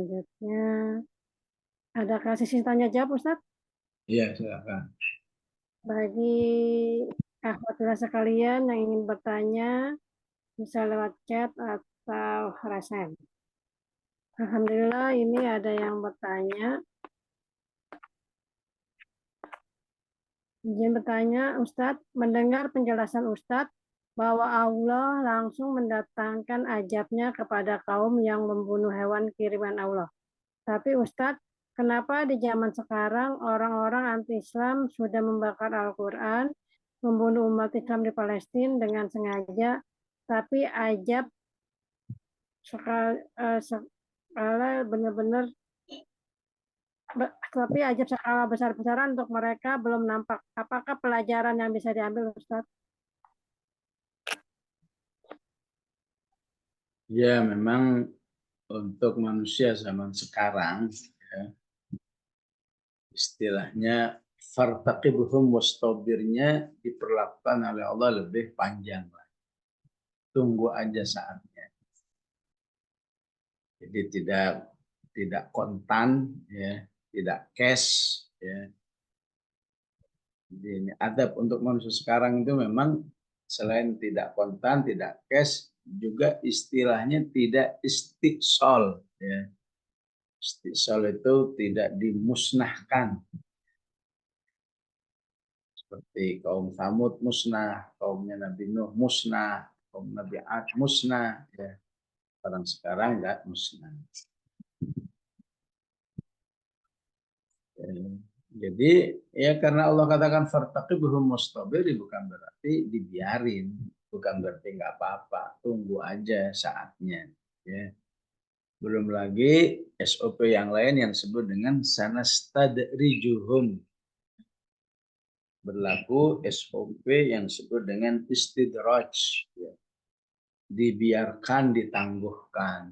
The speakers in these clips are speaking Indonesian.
Selanjutnya, adakah sesi tanya jawab, Ustadz? Iya, silakan. Bagi akhwat sekalian yang ingin bertanya, bisa lewat chat atau resen. Alhamdulillah, ini ada yang bertanya. Izin bertanya, Ustadz, mendengar penjelasan Ustadz bahwa Allah langsung mendatangkan azabnya kepada kaum yang membunuh hewan kiriman Allah. Tapi Ustadz, kenapa di zaman sekarang orang-orang anti-Islam sudah membakar Al-Quran, membunuh umat Islam di Palestina dengan sengaja, tapi azab skala benar-benar, tapi azab skala besar-besaran untuk mereka belum nampak. Apakah pelajaran yang bisa diambil, Ustadz? Ya, memang untuk manusia zaman sekarang, ya, istilahnya fartaqibhum wastabirnya diperlakukan oleh Allah lebih panjang. Tunggu aja saatnya. Jadi tidak kontan, ya, tidak cash, ya. Jadi ini adab untuk manusia sekarang itu memang selain tidak kontan, tidak cash, juga istilahnya tidak istiqsal, ya. Istiqsal itu tidak dimusnahkan. Seperti kaum Thamud musnah, kaumnya Nabi Nuh musnah, kaum Nabi Ad musnah, ya. Orang sekarang enggak musnah. Ya. Jadi ya karena Allah katakan fartaqibhum mustabiri, bukan berarti dibiarin, bukan berarti nggak apa-apa, tunggu aja saatnya, ya. Belum lagi SOP yang lain yang disebut dengan sanastadrijuhum, berlaku SOP yang disebut dengan istidraj, ya. Dibiarkan, ditangguhkan.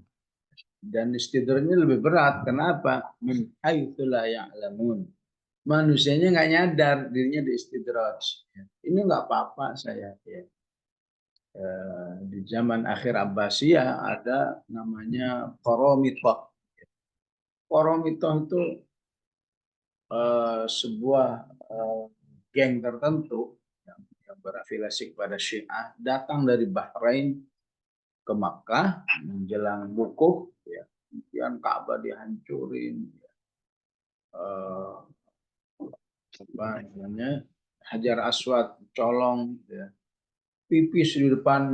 Dan istidrajnya lebih berat. Kenapa? Min haitsu la ya'lamun. Manusianya nggak nyadar dirinya di istidraj. Ini nggak apa-apa saya. Ya. Di zaman akhir Abbasiyah ada namanya Qoromitoh. Qoromitoh itu sebuah geng tertentu yang berafiliasi kepada Syiah datang dari Bahrain ke Makkah menjelang wukuf, ya. Kemudian Ka'bah dihancurin, ya. Apa namanya, Hajar Aswad colong, ya. Pipis di depan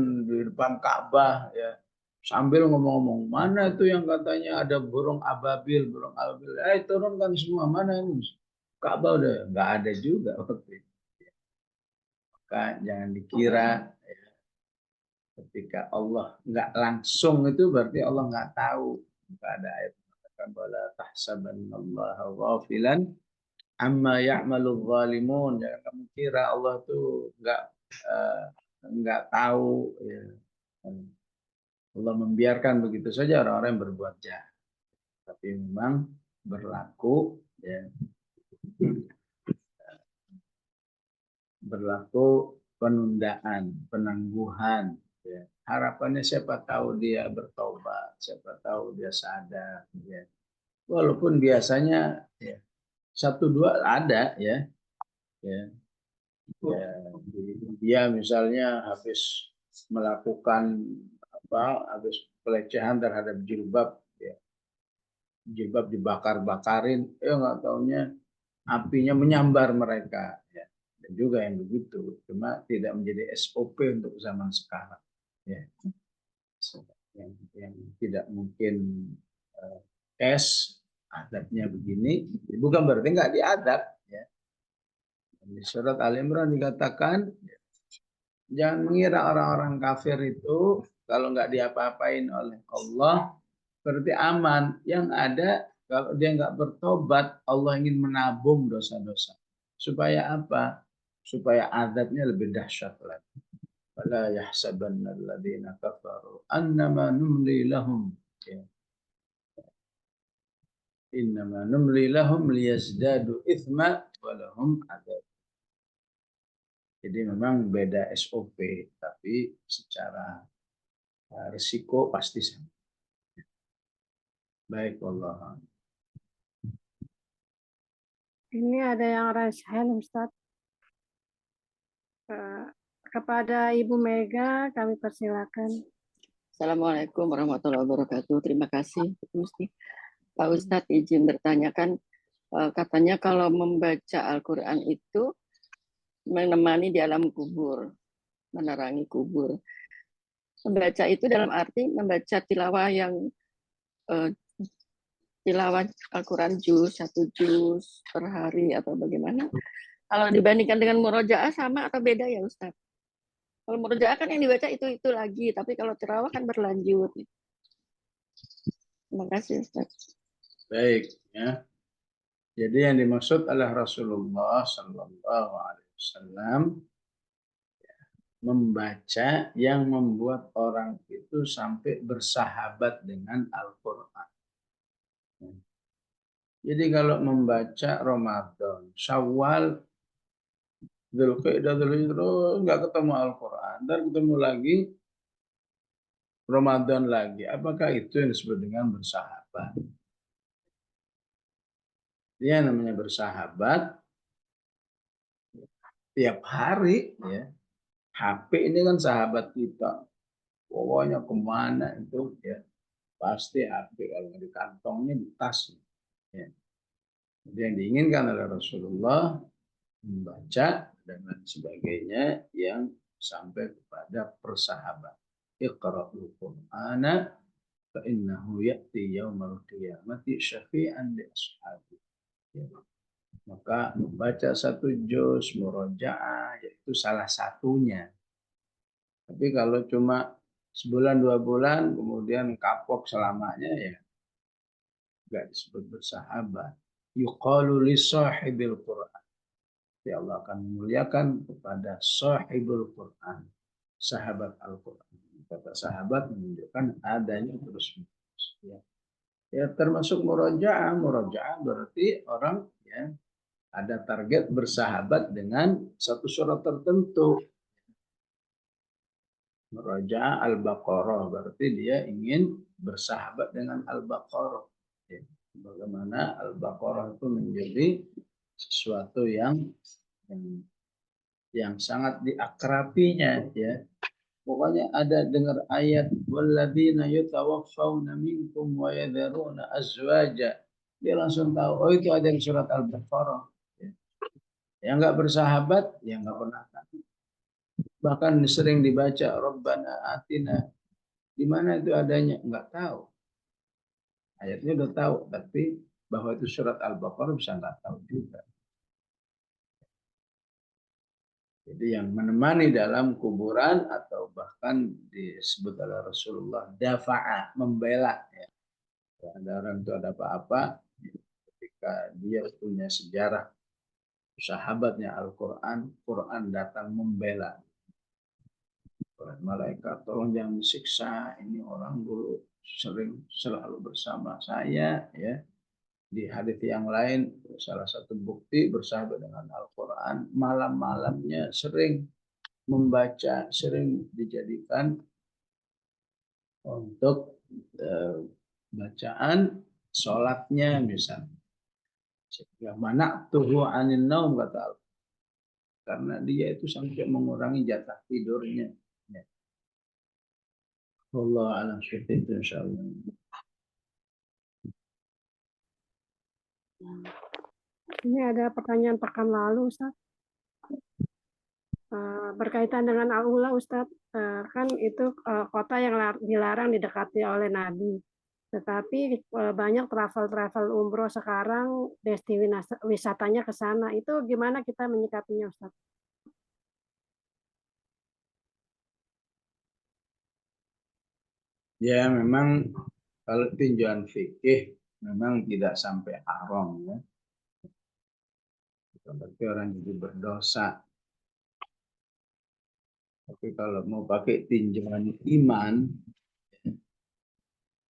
Ka'bah, ya. Sambil ngomong-ngomong, mana itu yang katanya ada burung ababil, turunkan semua, mana ini? Ka'bah udah nggak ada juga waktu itu. Maka jangan dikira, ya, ketika Allah nggak langsung itu berarti Allah nggak tahu. Maka ada ayat mengatakan wala tahsabannallaha ghafilan amma ya'malul zalimun. Jangan kamu kira Allah tuh eh, nggak tahu, ya. Allah membiarkan begitu saja orang-orang yang berbuat jahat. Tapi memang berlaku, ya, berlaku penundaan, penangguhan, ya. Harapannya siapa tahu dia bertobat, siapa tahu dia sadar, ya. Walaupun biasanya, ya, satu dua ada, ya, ya, ya. Dia misalnya melakukan habis pelecehan terhadap jilbab, ya. Jilbab dibakar-bakarin, nggak taunya apinya menyambar mereka, ya. Dan juga yang begitu, cuma tidak menjadi SOP untuk zaman sekarang, ya. Yang tidak mungkin adabnya begini, bukan berarti nggak diadab, ya. Di surat Al-Imran dikatakan, jangan mengira orang-orang kafir itu kalau nggak diapa-apain oleh Allah berarti aman. Yang ada kalau dia nggak bertobat, Allah ingin menabung dosa-dosa. Supaya apa? Supaya azabnya lebih dahsyat lagi. Fala yahsabanna alladziina kafaru annama numli lahum. Ya. Innama numli lahum liyazdadu itsma wa lahum adzab. Jadi memang beda SOP, tapi secara risiko pasti sama. Baik, Allah. Ini ada yang raise hand, Ustadz. Kepada Ibu Mega, kami persilakan. Assalamualaikum warahmatullahi wabarakatuh. Terima kasih, Pak Ustadz. Izin bertanyakan, katanya kalau membaca Al-Quran itu menemani di alam kubur, menerangi kubur. Membaca itu dalam arti membaca tilawah yang tilawah Al-Quran satu juz per hari atau bagaimana? Kalau dibandingkan dengan murojaah sama atau beda ya Ustadz? Kalau murojaah kan yang dibaca itu lagi, tapi kalau tilawah kan berlanjut. Terima kasih Ustadz. Baik, ya. Jadi yang dimaksud adalah Rasulullah Sallallahu Alaihi Wasallam membaca yang membuat orang itu sampai bersahabat dengan Al-Quran. Jadi kalau membaca Ramadan, Syawal, Dzulqa'dah, Dzulhijjah, nggak ketemu Al-Quran, dan ketemu lagi Ramadan lagi. Apakah itu yang disebut dengan bersahabat? Dia namanya bersahabat tiap hari, ya. HP ini kan sahabat kita. Pokoknya kemana itu, ya pasti HP, kalau di kantongnya di tas. Ya. Jadi yang diinginkan oleh Rasulullah membaca dan lain sebagainya yang sampai kepada persahabatan. Iqra'ul Qur'ana fa innahu ya'ti yaumal qiyamati syafi'an li ashabi. Ya. Maka membaca satu juz murojaah yaitu salah satunya. Tapi kalau cuma sebulan 2 bulan kemudian kapok selamanya, ya nggak disebut bersahabat. Yuqalu li sahibil Qur'an. Ya Allah akan memuliakan kepada sahibul Quran, sahabat Al-Quran. Kata sahabat menunjukkan adanya terus-menerus. Ya. Ya, termasuk murojaah. Murojaah berarti orang, ya, ada target bersahabat dengan satu surat tertentu. Murojaah Al-Baqarah berarti dia ingin bersahabat dengan Al-Baqarah. Ya. Bagaimana Al-Baqarah itu menjadi sesuatu yang sangat diakrabinya, ya. Pokoknya ada dengar ayat walladzina yatawaffawna minkum wa yadharuna azwaja, dia langsung tahu, oh itu ada di surat Al-Baqarah. Ya. Yang nggak bersahabat, ya nggak pernah tahu. Bahkan sering dibaca Rabbana Atina, di mana itu adanya nggak tahu. Ayatnya udah tahu, tapi bahwa itu surat Al-Baqarah bisa nggak tahu juga. Jadi yang menemani dalam kuburan atau bahkan disebut oleh Rasulullah dafa'a, membela. Ya. Ada orang itu ada apa-apa, ketika dia punya sejarah sahabatnya Al-Quran, Quran datang membela. Malaikat, tolong jangan disiksa, ini orang dulu selalu bersama saya, ya. Di hadis yang lain, salah satu bukti bersahabat dengan Al-Quran, malam-malamnya sering membaca, sering dijadikan untuk bacaan sholatnya misalnya. Sehingga mana tuhu anin naum, kata Allah. Karena dia itu sampai mengurangi jatah tidurnya. Ya. Allah alam seperti itu insyaallah. Ini ada pertanyaan pekan lalu, Ustaz. Berkaitan dengan Al-Ula, Ustaz. Kan itu kota yang dilarang didekati oleh Nabi. Tetapi banyak travel umroh sekarang destinasi wisatanya ke sana. Itu gimana kita menyikapinya, Ustaz? Ya memang kalau tinjauan fikih memang tidak sampai haram, ya. Berarti orang jadi berdosa. Tapi kalau mau pakai tinjauan iman,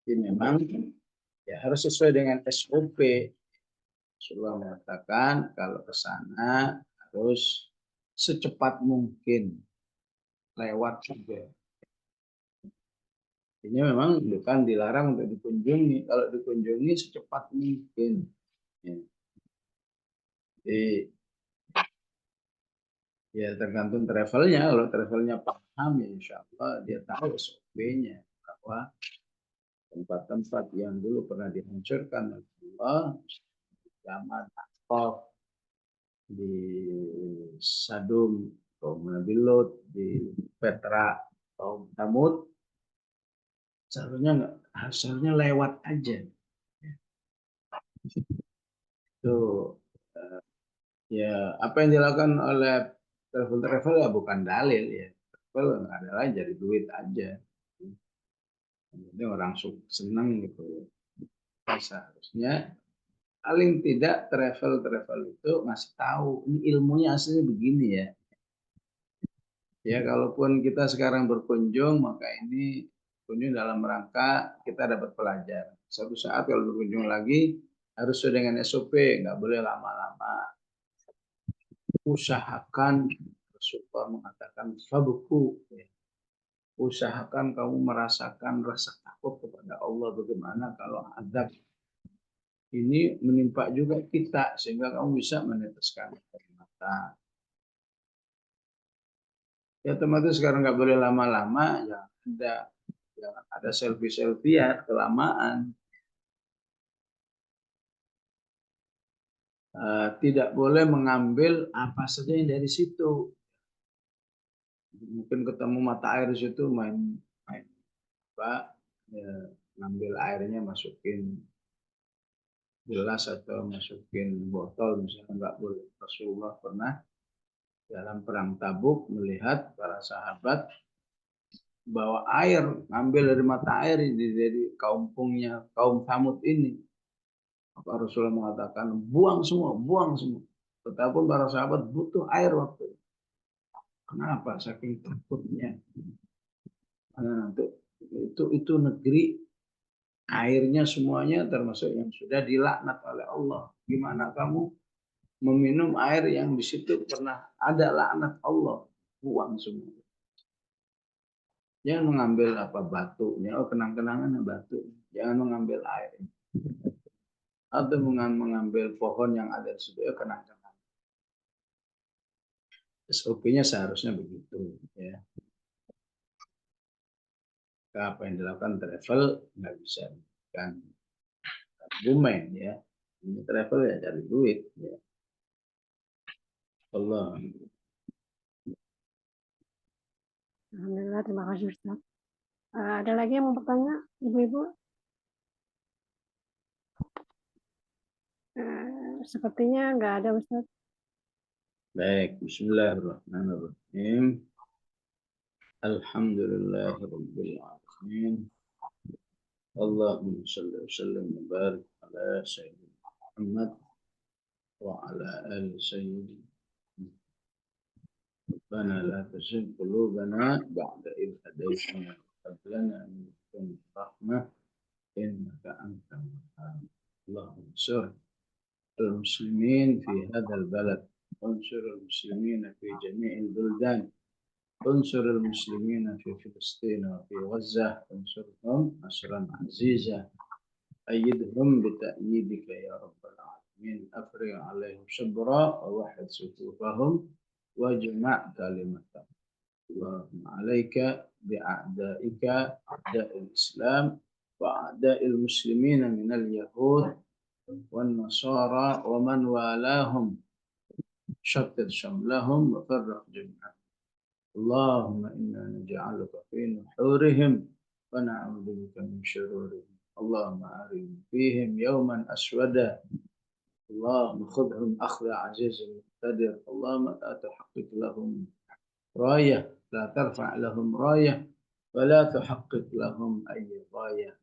ya memang ya harus sesuai dengan SOP. Rasulullah mengatakan kalau ke sana harus secepat mungkin lewat juga. Ini memang bukan dilarang untuk dikunjungi. Kalau dikunjungi secepat mungkin. Ya. Jadi, ya tergantung travelnya. Kalau travelnya paham, ya insya Allah dia tahu SOP-nya. Bahwa tempat-tempat yang dulu pernah dihancurkan oleh Allah, zaman Ahqaf, di Sadum, kaum Nabi Lot, di Petra, kaum Thamud, seharusnya lewat aja. Itu ya apa yang dilakukan oleh travel ya bukan dalil ya. Travel adalah jadi duit aja. Jadi orang senang gitu. Seharusnya paling tidak travel itu ngasih tahu ini ilmunya aslinya begini ya. Ya kalaupun kita sekarang berkunjung maka ini kunjung dalam rangka kita dapat pelajaran. Suatu saat kalau berkunjung lagi harus sesuai dengan SOP, nggak boleh lama-lama. Usahakan, Rasulullah mengatakan fabuku, ya. Usahakan kamu merasakan rasa takut kepada Allah. Bagaimana kalau azab ini menimpa juga kita sehingga kamu bisa meneteskan air mata. Ya otomatis sekarang nggak boleh lama-lama, ya ada selfie ya kelamaan. Tidak boleh mengambil apa saja yang dari situ. Mungkin ketemu mata air di situ main apa, ya, ngambil airnya masukin gelas atau masukin botol misalnya nggak boleh. Rasulullah pernah dalam perang Tabuk melihat para sahabat bawa air, ngambil dari mata air dari kaum Thamud ini. Apa Rasulullah mengatakan buang semua. Betapun para sahabat butuh air waktu itu. Kenapa? Saking takutnya. Karena nanti itu negeri airnya semuanya termasuk yang sudah dilaknat oleh Allah. Gimana kamu meminum air yang di situ pernah ada laknat Allah? Buang semua. Jangan mengambil apa batunya, kenang-kenangan batu. Jangan mengambil air. Atau mengambil pohon yang ada di situ, kenang-kenangan. SOP-nya seharusnya begitu, ya. Apa yang dilakukan travel nggak bisa kan argumen ya. Ini travel ya cari duit ya. Allah. Alhamdulillah, terima kasih Ustaz. Ada lagi yang mau bertanya, Ibu-ibu? Sepertinya nggak ada Ustaz. Baik, bismillahirrahmanirrahim. Alhamdulillahirabbil alamin. Allahumma shalli wa sallim wa barik ala sayyidina Muhammad wa ala ali sayyidina. ربنا لا تزغ قلوبنا بعد إذ هديتنا وهب لنا من لدنك رحمة إنك أنت الوهاب. اللهم انصر المسلمين في هذا البلد وانصر المسلمين في جميع البلدان انصر المسلمين في فلسطين وفي غزة انصرهم نصرا عزيزا أيدهم بتأييدك يا رب العالمين أفرغ عليهم صبرا ووحد صفوفهم واجمع كلمتهم اللهم عليك بأعدائك أعداء الإسلام وأعداء المسلمين من اليهود والنصارى ومن والاهم شتت شملهم وفرق جمعهم اللهم إنا نجعلك في نحورهم ونعوذ بك من شرورهم اللهم أرهم فيهم يوما أسودا اللهم خذهم أخذ عزيز مقتدر اللهم لا تحقق لهم راية لا ترفع لهم راية ولا تحقق لهم أي غاية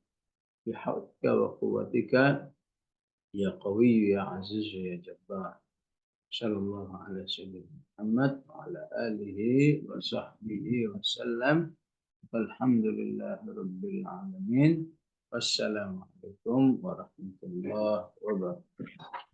بحولك وقوتك يا قوي يا عزيز يا جبار صلى الله على سيدنا محمد وعلى آله وصحبه وسلم والحمد لله رب العالمين والسلام عليكم ورحمة الله وبركاته.